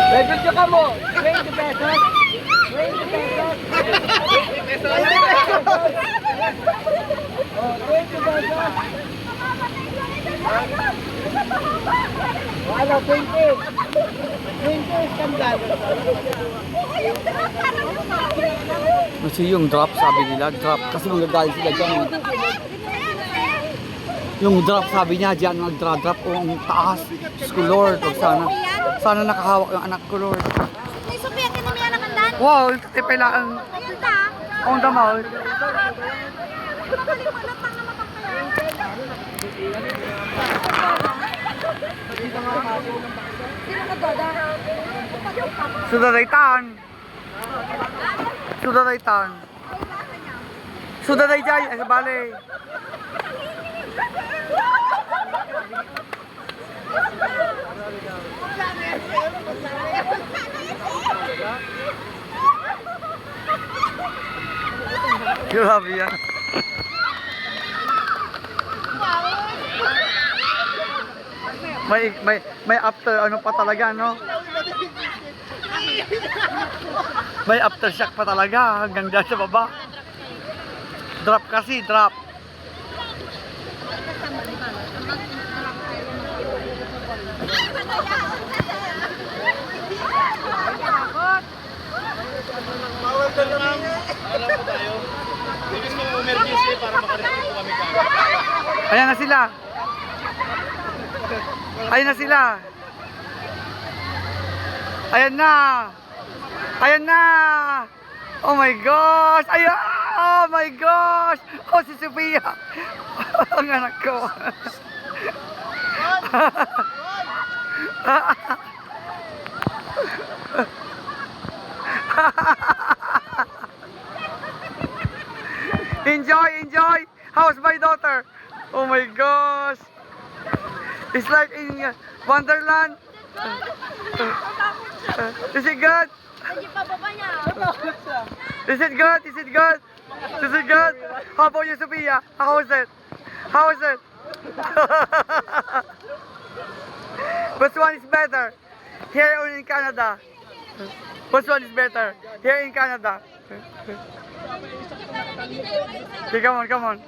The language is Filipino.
May video ka mo. 20 pesos. 20 pesos. 20 pesos. Oh, 20 pesos. Ano, 20. 20 skandal. Kasi yung drop, sabi nila, drop. Kasi magagalit sila dyan. Yung drop, sabi niya, dyan mag-drop o ang taas. Diyos ko, Lord, o sana nakahawak yung anak ko, Lord. May Sophia, kinamiya na kandan. Wow, tipilaan. Ayun ta. On the mouth. Sudadaytan. Sudadaytan. Sudadayjay, ay bale. Grabe yan. May after ano pa talaga, no? May aftershock pa talaga hanggang dyan sa baba. Drop kasi, drop. Bawal ka naman. Alam po tayo. Ibig mo emergency para makarating po kami kagad. Ayan na sila. Ayan na sila. Ayan na. Ayan na. Oh my gosh. Ayan. Oh my gosh. Oh, si Sophia. Ang anak ko. Enjoy, enjoy. How's my daughter? Oh my gosh. It's like in Wonderland. Is it good? Is it good? Is it good? Is it good? How about you, Sophia? How is it? How is it? Which one is better? Here or in Canada? Which one is better? Here in Canada? Okay, come on, come on.